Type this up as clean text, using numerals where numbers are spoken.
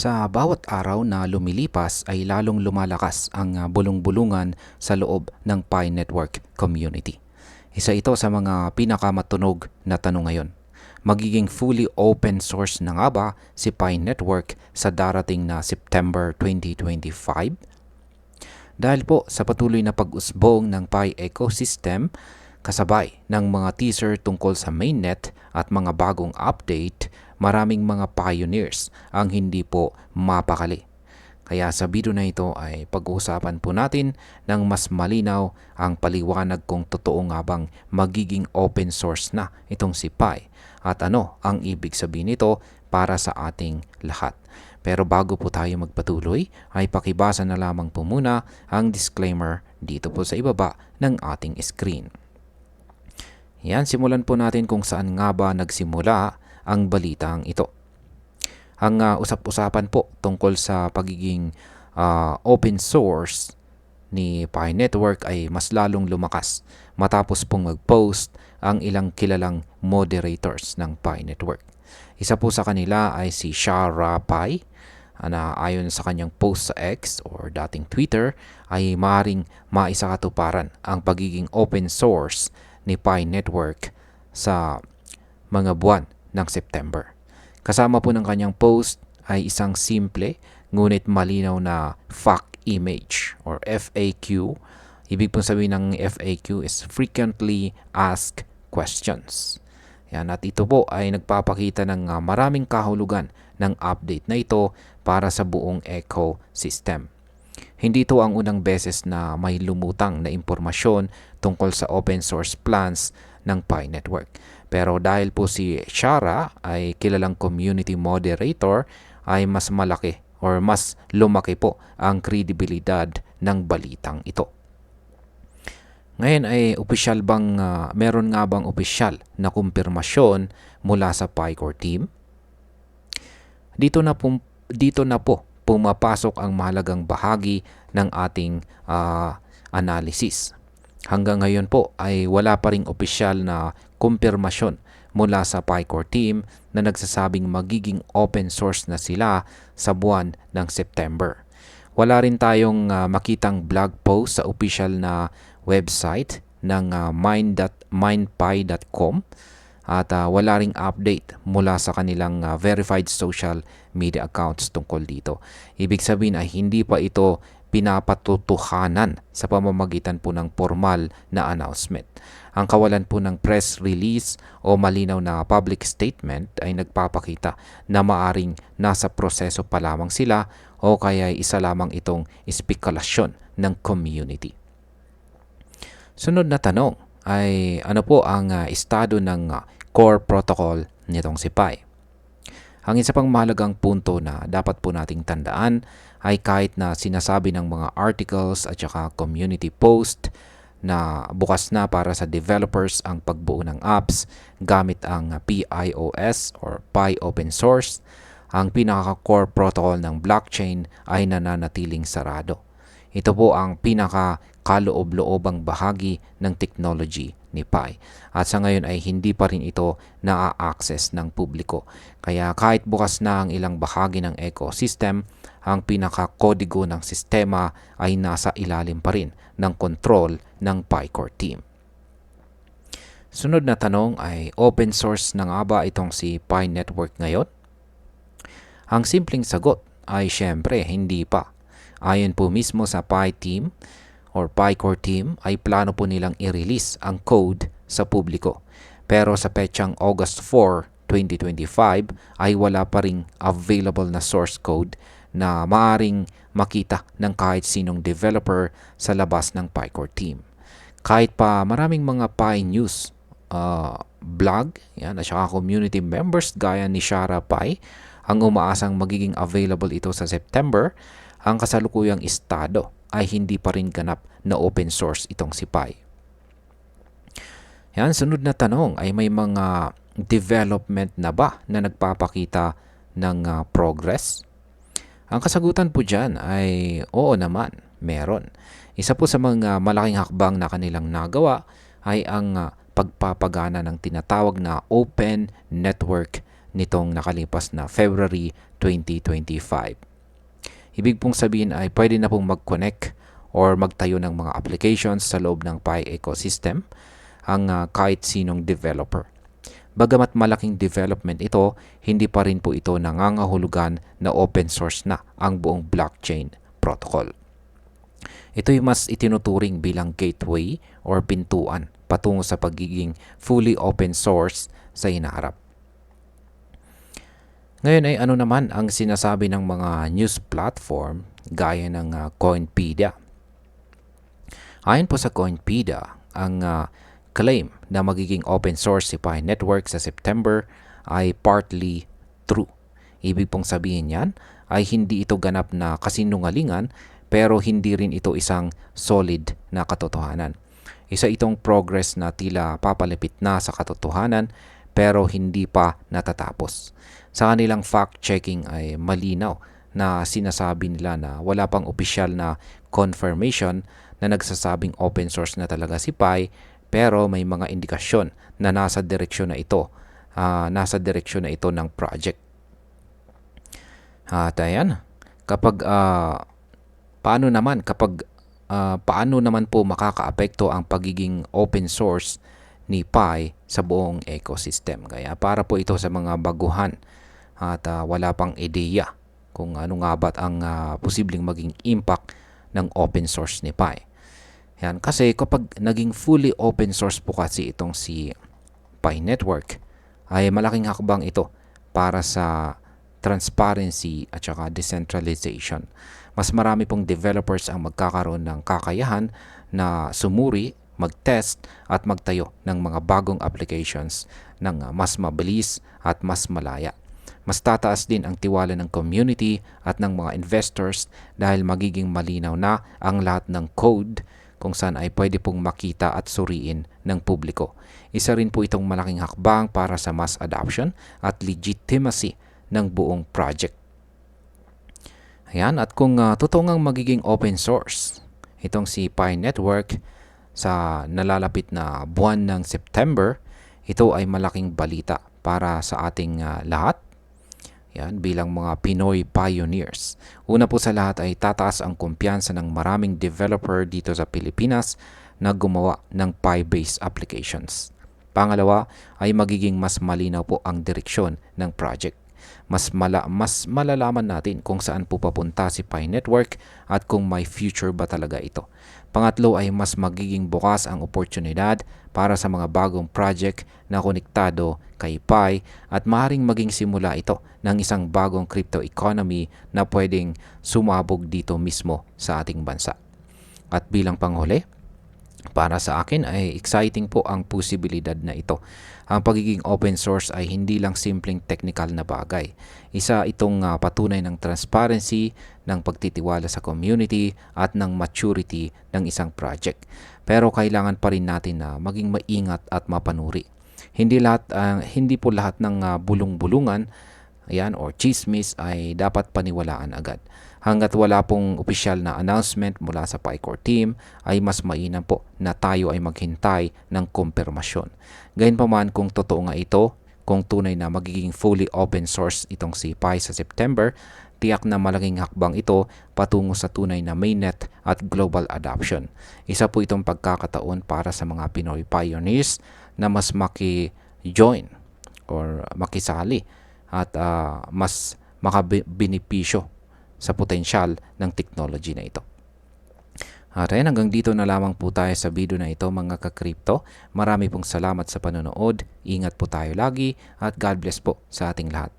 Sa bawat araw na lumilipas ay lalong lumalakas ang bulong-bulungan sa loob ng Pi Network community. Isa ito sa mga pinakamatunog na tanong ngayon. Magiging fully open source na nga ba si Pi Network sa darating na September 2025? Dahil po sa patuloy na pag-usbong ng Pi ecosystem, kasabay ng mga teaser tungkol sa mainnet at mga bagong update, maraming mga pioneers ang hindi po mapakali. Kaya sa video na ito ay pag-uusapan po natin ng mas malinaw ang paliwanag kung totoo nga bang magiging open source na itong si Pi at ano ang ibig sabihin nito para sa ating lahat. Pero bago po tayo magpatuloy ay pakibasa na lamang po muna ang disclaimer dito po sa ibaba ng ating screen. Yan, simulan po natin kung saan nga ba nagsimula ang balitang ito. Ang usap-usapan po tungkol sa pagiging open source ni Pi Network ay mas lalong lumakas matapos pong mag-post ang ilang kilalang moderators ng Pi Network. Isa po sa kanila ay si Shara Pai na ayon sa kanyang post sa X or dating Twitter ay maaaring maisakatuparan ang pagiging open source ni Pi Network sa mga buwan ng September. Kasama po ng kanyang post ay isang simple ngunit malinaw na FAQ image or FAQ. Ibig pong sabihin ng FAQ is Frequently Asked Questions. Yan, at ito po ay nagpapakita ng maraming kahulugan ng update na ito para sa buong ecosystem. Hindi ito ang unang beses na may lumutang na impormasyon tungkol sa open source plans ng Pi Network. Pero dahil po si Shara ay kilalang community moderator, ay mas malaki or mas lumaki po ang kredibilidad ng balitang ito. Ngayon ay meron nga bang opisyal na kumpirmasyon mula sa PiCore team? Dito na po pumapasok ang mahalagang bahagi ng ating analysis. Hanggang ngayon po ay wala pa ring opisyal na kumpirmasyon mula sa PiCore team na nagsasabing magiging open source na sila sa buwan ng September. Wala rin tayong makitang blog post sa opisyal na website ng mindpi.com at wala ring update mula sa kanilang verified social media accounts tungkol dito. Ibig sabihin ay hindi pa ito pinapatutuhanan sa pamamagitan po ng formal na announcement. Ang kawalan po ng press release o malinaw na public statement ay nagpapakita na maaring nasa proseso pa lamang sila o kaya isa lamang itong espekulasyon ng community. Sunod na tanong ay ano po ang estado ng core protocol nitong si Pi? Ang isa pang mahalagang punto na dapat po nating tandaan ay kahit na sinasabi ng mga articles at saka community post na bukas na para sa developers ang pagbuo ng apps gamit ang PIOS or Pi Open Source, ang pinaka-core protocol ng blockchain ay nananatiling sarado. Ito po ang pinaka-kaloob-loobang bahagi ng technology ni Pi. At sa ngayon ay hindi pa rin ito na-access ng publiko. Kaya kahit bukas na ang ilang bahagi ng ecosystem, ang pinaka-kodigo ng sistema ay nasa ilalim pa rin ng control ng PiCore team. Sunod na tanong ay open source na nga ba itong si Pi Network ngayon? Ang simpleng sagot ay syempre hindi pa. Ayon po mismo sa Pi team or PiCore team ay plano po nilang i-release ang code sa publiko. Pero sa petsang August 4, 2025 ay wala pa ring available na source code na maaring makita ng kahit sinong developer sa labas ng PiCore team. Kahit pa maraming mga Pi News blog yan, at saka community members gaya ni Shara Pai ang umaasang magiging available ito sa September, ang kasalukuyang estado ay hindi pa rin ganap na open source itong si Pi. Yan, sunod na tanong ay may mga development na ba na nagpapakita ng progress? Ang kasagutan po dyan ay oo naman, meron. Isa po sa mga malaking hakbang na kanilang nagawa ay ang pagpapagana ng tinatawag na Open Network nitong nakalipas na February 2025. Ibig pong sabihin ay pwede na pong mag-connect or magtayo ng mga applications sa loob ng Pi ecosystem ang kahit sinong developer. Bagamat malaking development ito, hindi pa rin po ito nangangahulugan na open source na ang buong blockchain protocol. Ito'y mas itinuturing bilang gateway or pintuan patungo sa pagiging fully open source sa hinaharap. Ngayon ay ano naman ang sinasabi ng mga news platform gaya ng Coinpedia. Ayon po sa Coinpedia, ang claim na magiging open source si Pi Network sa September ay partly true. Ibig pong sabihin yan ay hindi ito ganap na kasinungalingan pero hindi rin ito isang solid na katotohanan. Isa itong progress na tila papalapit na sa katotohanan pero hindi pa natatapos. Sa kanilang fact-checking ay malinaw na sinasabi nila na wala pang opisyal na confirmation na nagsasabing open source na talaga si Pi, pero may mga indikasyon na nasa direksyon na ito ng project. At ayan, paano naman po makakaapekto ang pagiging open source ni Pi sa buong ecosystem? Kaya para po ito sa mga baguhan at wala pang ideya kung ano nga ba ang posibleng maging impact ng open source ni Pi. Yan, kasi kapag naging fully open source po kasi itong si Pi Network, ay malaking hakbang ito para sa transparency at saka decentralization. Mas marami pong developers ang magkakaroon ng kakayahan na sumuri, mag-test at magtayo ng mga bagong applications ng mas mabilis at mas malaya. Mas tataas din ang tiwala ng community at ng mga investors dahil magiging malinaw na ang lahat ng code kung saan ay pwede pong makita at suriin ng publiko. Isa rin po itong malaking hakbang para sa mass adoption at legitimacy ng buong project. Ayan, at kung totoo ngang magiging open source itong si Pi Network sa nalalapit na buwan ng September, ito ay malaking balita para sa ating lahat. Yan, bilang mga Pinoy pioneers. Una po sa lahat ay tataas ang kumpiyansa ng maraming developer dito sa Pilipinas na gumawa ng Pi-based applications. Pangalawa ay magiging mas malinaw po ang direksyon ng project. Mas malalaman natin kung saan po papunta si Pi Network at kung may future ba talaga ito. Pangatlo ay mas magiging bukas ang oportunidad para sa mga bagong project na konektado kay Pi at maaaring maging simula ito ng isang bagong crypto economy na pwedeng sumabog dito mismo sa ating bansa. At bilang panghuli, para sa akin ay exciting po ang posibilidad na ito. Ang pagiging open source ay hindi lang simpleng technical na bagay. Isa itong patunay ng transparency, ng pagtitiwala sa community at ng maturity ng isang project. Pero kailangan pa rin natin na maging maingat at mapanuri. Hindi po lahat ng bulong-bulungan or chismis ay dapat paniwalaan agad. Hanggat wala pong opisyal na announcement mula sa PiCore team, ay mas mainam po na tayo ay maghintay ng kumpirmasyon. Gayunpaman kung totoo nga ito, kung tunay na magiging fully open source itong si Pi sa September, tiyak na malaking hakbang ito patungo sa tunay na mainnet at global adoption. Isa po itong pagkakataon para sa mga Pinoy pioneers na mas maki-join or makisali at mas makabenepisyo sa potensyal ng technology na ito. At ayan, hanggang dito na lamang po tayo sa video na ito mga ka-crypto. Marami pong salamat sa panonood. Ingat po tayo lagi at God bless po sa ating lahat.